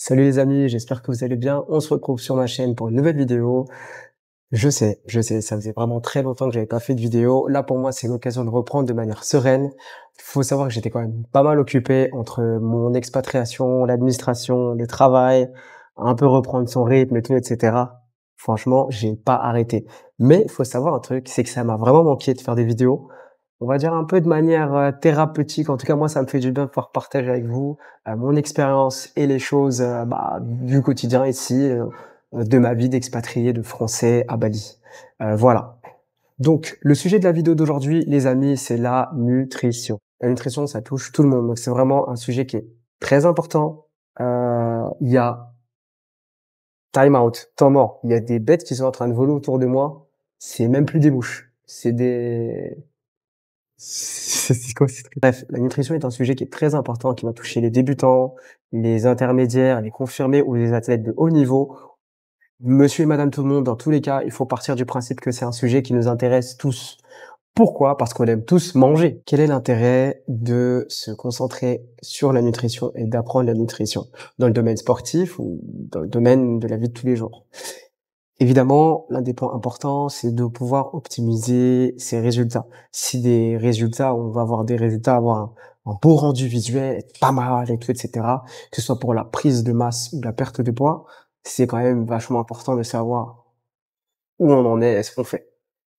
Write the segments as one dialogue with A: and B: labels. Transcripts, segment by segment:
A: Salut les amis, j'espère que vous allez bien. On se retrouve sur ma chaîne pour une nouvelle vidéo. Je sais, ça faisait vraiment très longtemps que j'avais pas fait de vidéo. Là, pour moi, c'est l'occasion de reprendre de manière sereine. Il faut savoir que j'étais quand même pas mal occupé entre mon expatriation, l'administration, le travail, un peu reprendre son rythme et tout, etc. Franchement, j'ai pas arrêté. Mais il faut savoir un truc, c'est que ça m'a vraiment manqué de faire des vidéos. On va dire un peu de manière thérapeutique. En tout cas, moi, ça me fait du bien de pouvoir partager avec vous mon expérience et les choses du quotidien ici, de ma vie d'expatrié de français à Bali. Voilà. Donc, le sujet de la vidéo d'aujourd'hui, les amis, c'est la nutrition. La nutrition, ça touche tout le monde. Donc, c'est vraiment un sujet qui est très important. Il y a time out, temps mort. Il y a des bêtes qui sont en train de voler autour de moi. C'est même plus des mouches. C'est quoi ce truc? Bref, la nutrition est un sujet qui est très important, qui va toucher les débutants, les intermédiaires, les confirmés ou les athlètes de haut niveau. Monsieur et madame tout le monde, dans tous les cas, il faut partir du principe que c'est un sujet qui nous intéresse tous. Pourquoi? Parce qu'on aime tous manger. Quel est l'intérêt de se concentrer sur la nutrition et d'apprendre la nutrition dans le domaine sportif ou dans le domaine de la vie de tous les jours? Évidemment, l'un des points importants, c'est de pouvoir optimiser ses résultats. Si des résultats, on va avoir des résultats, avoir un beau rendu visuel, être pas mal et tout, etc., que ce soit pour la prise de masse ou la perte de poids, c'est quand même vachement important de savoir où on en est et ce qu'on fait.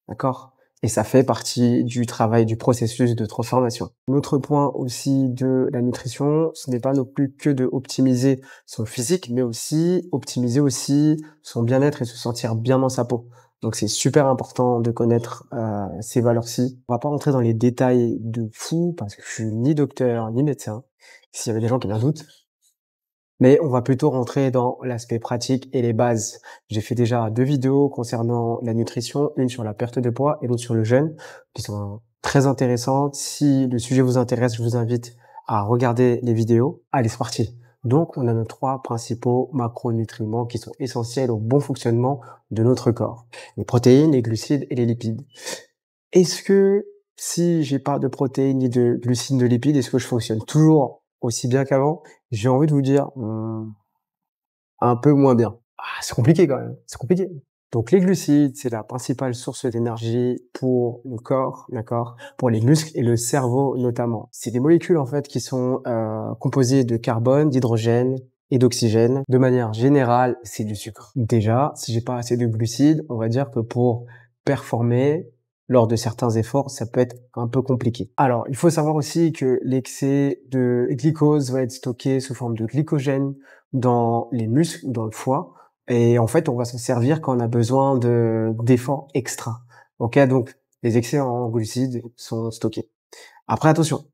A: D'accord? Et ça fait partie du travail, du processus de transformation. L'autre point aussi de la nutrition, ce n'est pas non plus que de optimiser son physique, mais aussi optimiser aussi son bien-être et se sentir bien dans sa peau. Donc c'est super important de connaître ces valeurs-ci. On va pas rentrer dans les détails de fou parce que je suis ni docteur ni médecin. S'il y avait des gens qui en doutent, mais on va plutôt rentrer dans l'aspect pratique et les bases. J'ai fait déjà 2 vidéos concernant la nutrition, une sur la perte de poids et l'autre sur le jeûne, qui sont très intéressantes. Si le sujet vous intéresse, je vous invite à regarder les vidéos. Allez, c'est parti. Donc, on a nos 3 principaux macronutriments qui sont essentiels au bon fonctionnement de notre corps. Les protéines, les glucides et les lipides. Est-ce que si j'ai pas de protéines, ni de glucides, de lipides, est-ce que je fonctionne toujours aussi bien qu'avant? J'ai envie de vous dire, un peu moins bien. Ah, c'est compliqué quand même, c'est compliqué. Donc les glucides, c'est la principale source d'énergie pour le corps, d'accord? Pour les muscles et le cerveau notamment. C'est des molécules en fait qui sont composées de carbone, d'hydrogène et d'oxygène. De manière générale, c'est du sucre. Déjà, si j'ai pas assez de glucides, on va dire que pour performer lors de certains efforts, ça peut être un peu compliqué. Alors, il faut savoir aussi que l'excès de glucose va être stocké sous forme de glycogène dans les muscles ou dans le foie. Et en fait, on va s'en servir quand on a besoin d'efforts extra. Ok, donc les excès en glucides sont stockés. Après, attention.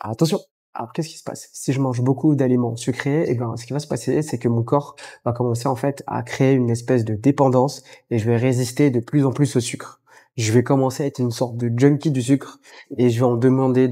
A: Alors, qu'est-ce qui se passe? Si je mange beaucoup d'aliments sucrés, eh ben, ce qui va se passer, c'est que mon corps va commencer en fait à créer une espèce de dépendance et je vais résister de plus en plus au sucre. Je vais commencer à être une sorte de junkie du sucre et je vais en demander,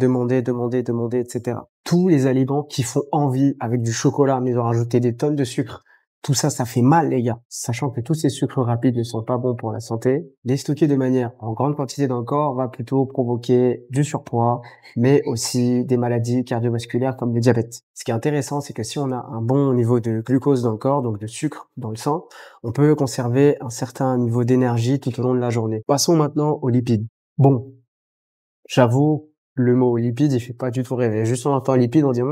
A: etc. Tous les aliments qui font envie avec du chocolat, mais ils ont rajouté des tonnes de sucre. Tout ça, ça fait mal, les gars. Sachant que tous ces sucres rapides ne sont pas bons pour la santé. Les stocker de manière en grande quantité dans le corps va plutôt provoquer du surpoids, mais aussi des maladies cardiovasculaires comme le diabète. Ce qui est intéressant, c'est que si on a un bon niveau de glucose dans le corps, donc de sucre dans le sang, on peut conserver un certain niveau d'énergie tout au long de la journée. Passons maintenant aux lipides. Bon, j'avoue, le mot lipide, il fait pas du tout rêver. Juste on entend lipide, on dit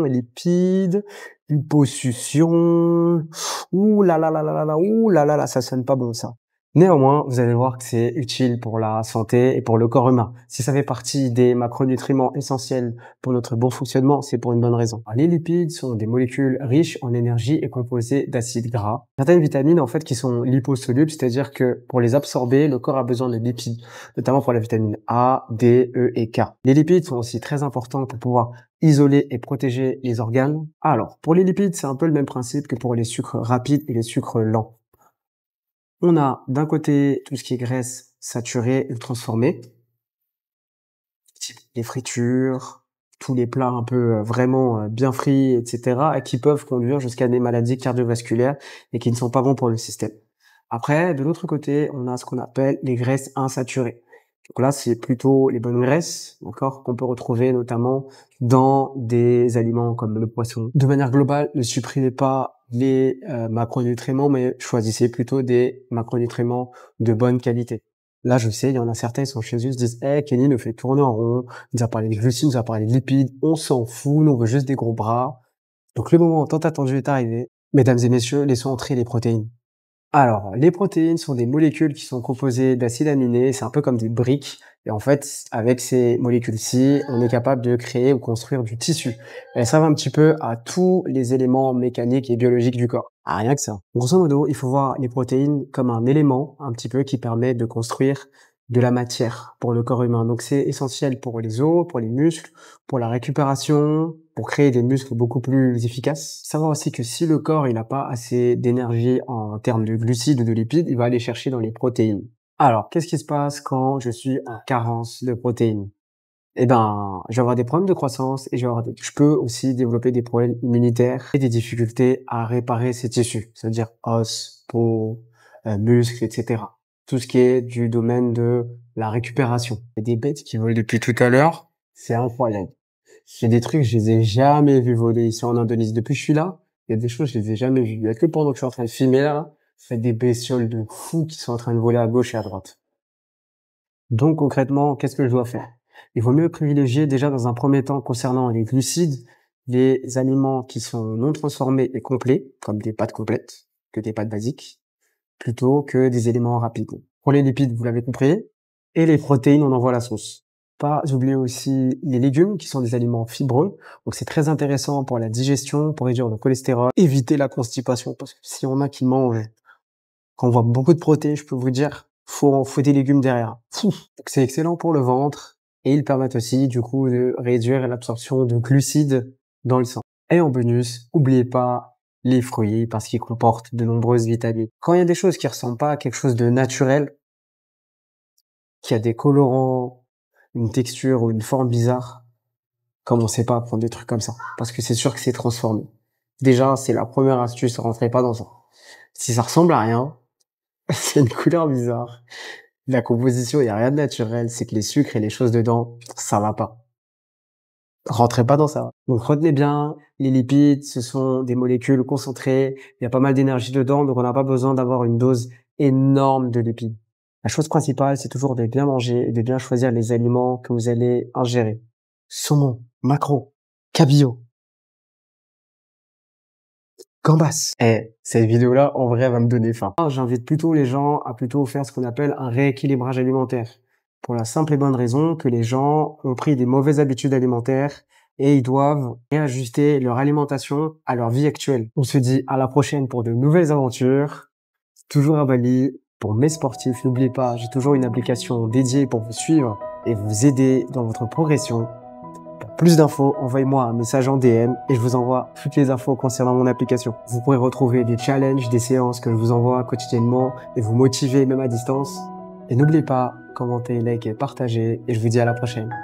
A: lipides, liposuction, ouh là là là là là là, ouh là là là, ça sonne pas bon ça. Néanmoins, vous allez voir que c'est utile pour la santé et pour le corps humain. Si ça fait partie des macronutriments essentiels pour notre bon fonctionnement, c'est pour une bonne raison. Alors, les lipides sont des molécules riches en énergie et composées d'acides gras. Certaines vitamines, en fait, qui sont liposolubles, c'est-à-dire que pour les absorber, le corps a besoin de lipides, notamment pour la vitamine A, D, E et K. Les lipides sont aussi très importants pour pouvoir isoler et protéger les organes. Alors, pour les lipides, c'est un peu le même principe que pour les sucres rapides et les sucres lents. On a d'un côté tout ce qui est graisse saturée ou transformée, type les fritures, tous les plats un peu vraiment bien frits, etc., et qui peuvent conduire jusqu'à des maladies cardiovasculaires et qui ne sont pas bons pour le système. Après, de l'autre côté, on a ce qu'on appelle les graisses insaturées, Donc là, c'est plutôt les bonnes graisses, d'accord, qu'on peut retrouver notamment dans des aliments comme le poisson. De manière globale, ne supprimez pas les macronutriments, mais choisissez plutôt des macronutriments de bonne qualité. Là, je sais, il y en a certains, ils sont chez eux, ils se disent, hey, Kenny nous fait tourner en rond, il nous a parlé des glucides, il nous a parlé des lipides, on s'en fout, nous on veut juste des gros bras. Donc le moment tant attendu est arrivé. Mesdames et messieurs, laissons entrer les protéines. Alors, les protéines sont des molécules qui sont composées d'acides aminés, c'est un peu comme des briques. Et en fait, avec ces molécules-ci, on est capable de créer ou construire du tissu. Elles servent un petit peu à tous les éléments mécaniques et biologiques du corps. Ah, rien que ça. Grosso modo, il faut voir les protéines comme un élément un petit peu qui permet de construire de la matière pour le corps humain. Donc c'est essentiel pour les os, pour les muscles, pour la récupération, pour créer des muscles beaucoup plus efficaces. Savoir aussi que si le corps il n'a pas assez d'énergie en termes de glucides ou de lipides, il va aller chercher dans les protéines. Alors, qu'est-ce qui se passe quand je suis en carence de protéines? Eh ben, je vais avoir des problèmes de croissance et je peux aussi développer des problèmes immunitaires et des difficultés à réparer ces tissus, c'est-à-dire os, peau, muscles, etc. Tout ce qui est du domaine de la récupération. Il y a des bêtes qui volent depuis tout à l'heure, c'est incroyable. C'est des trucs, je les ai jamais vus voler ici en Indonésie. Depuis que je suis là, il y a des choses, je les ai jamais vues. Il y a que pendant que je suis en train de filmer là, c'est des bestioles de fous qui sont en train de voler à gauche et à droite. Donc concrètement, qu'est-ce que je dois faire? Il vaut mieux privilégier déjà dans un premier temps concernant les glucides, les aliments qui sont non transformés et complets, comme des pâtes complètes, que des pâtes basiques, plutôt que des éléments rapides. Pour les lipides, vous l'avez compris, et les protéines, on envoie la sauce. Pas oublier aussi les légumes, qui sont des aliments fibreux. Donc c'est très intéressant pour la digestion, pour réduire le cholestérol, éviter la constipation, parce que si on a qui mangent quand on voit beaucoup de protéines, je peux vous dire, faut des légumes derrière. Fou. C'est excellent pour le ventre et ils permettent aussi, du coup, de réduire l'absorption de glucides dans le sang. Et en bonus, oubliez pas les fruits parce qu'ils comportent de nombreuses vitamines. Quand il y a des choses qui ressemblent pas à quelque chose de naturel, qui a des colorants, une texture ou une forme bizarre, commencez pas à prendre des trucs comme ça parce que c'est sûr que c'est transformé. Déjà, c'est la première astuce, rentrez pas dans ça. Si ça ressemble à rien, c'est une couleur bizarre. La composition, il y a rien de naturel. C'est que les sucres et les choses dedans, ça va pas. Rentrez pas dans ça. Donc retenez bien, les lipides, ce sont des molécules concentrées. Il y a pas mal d'énergie dedans, donc on n'a pas besoin d'avoir une dose énorme de lipides. La chose principale, c'est toujours de bien manger et de bien choisir les aliments que vous allez ingérer. Saumon, maquereau, cabillaud, gambas. Cette vidéo-là, en vrai, va me donner faim. J'invite plutôt les gens à plutôt faire ce qu'on appelle un rééquilibrage alimentaire. Pour la simple et bonne raison que les gens ont pris des mauvaises habitudes alimentaires et ils doivent réajuster leur alimentation à leur vie actuelle. On se dit à la prochaine pour de nouvelles aventures. Toujours à Bali. Pour mes sportifs, n'oubliez pas, j'ai toujours une application dédiée pour vous suivre et vous aider dans votre progression. Pour plus d'infos, envoyez-moi un message en DM et je vous envoie toutes les infos concernant mon application. Vous pourrez retrouver des challenges, des séances que je vous envoie quotidiennement et vous motiver même à distance. Et n'oubliez pas, commentez, likez, partagez et je vous dis à la prochaine.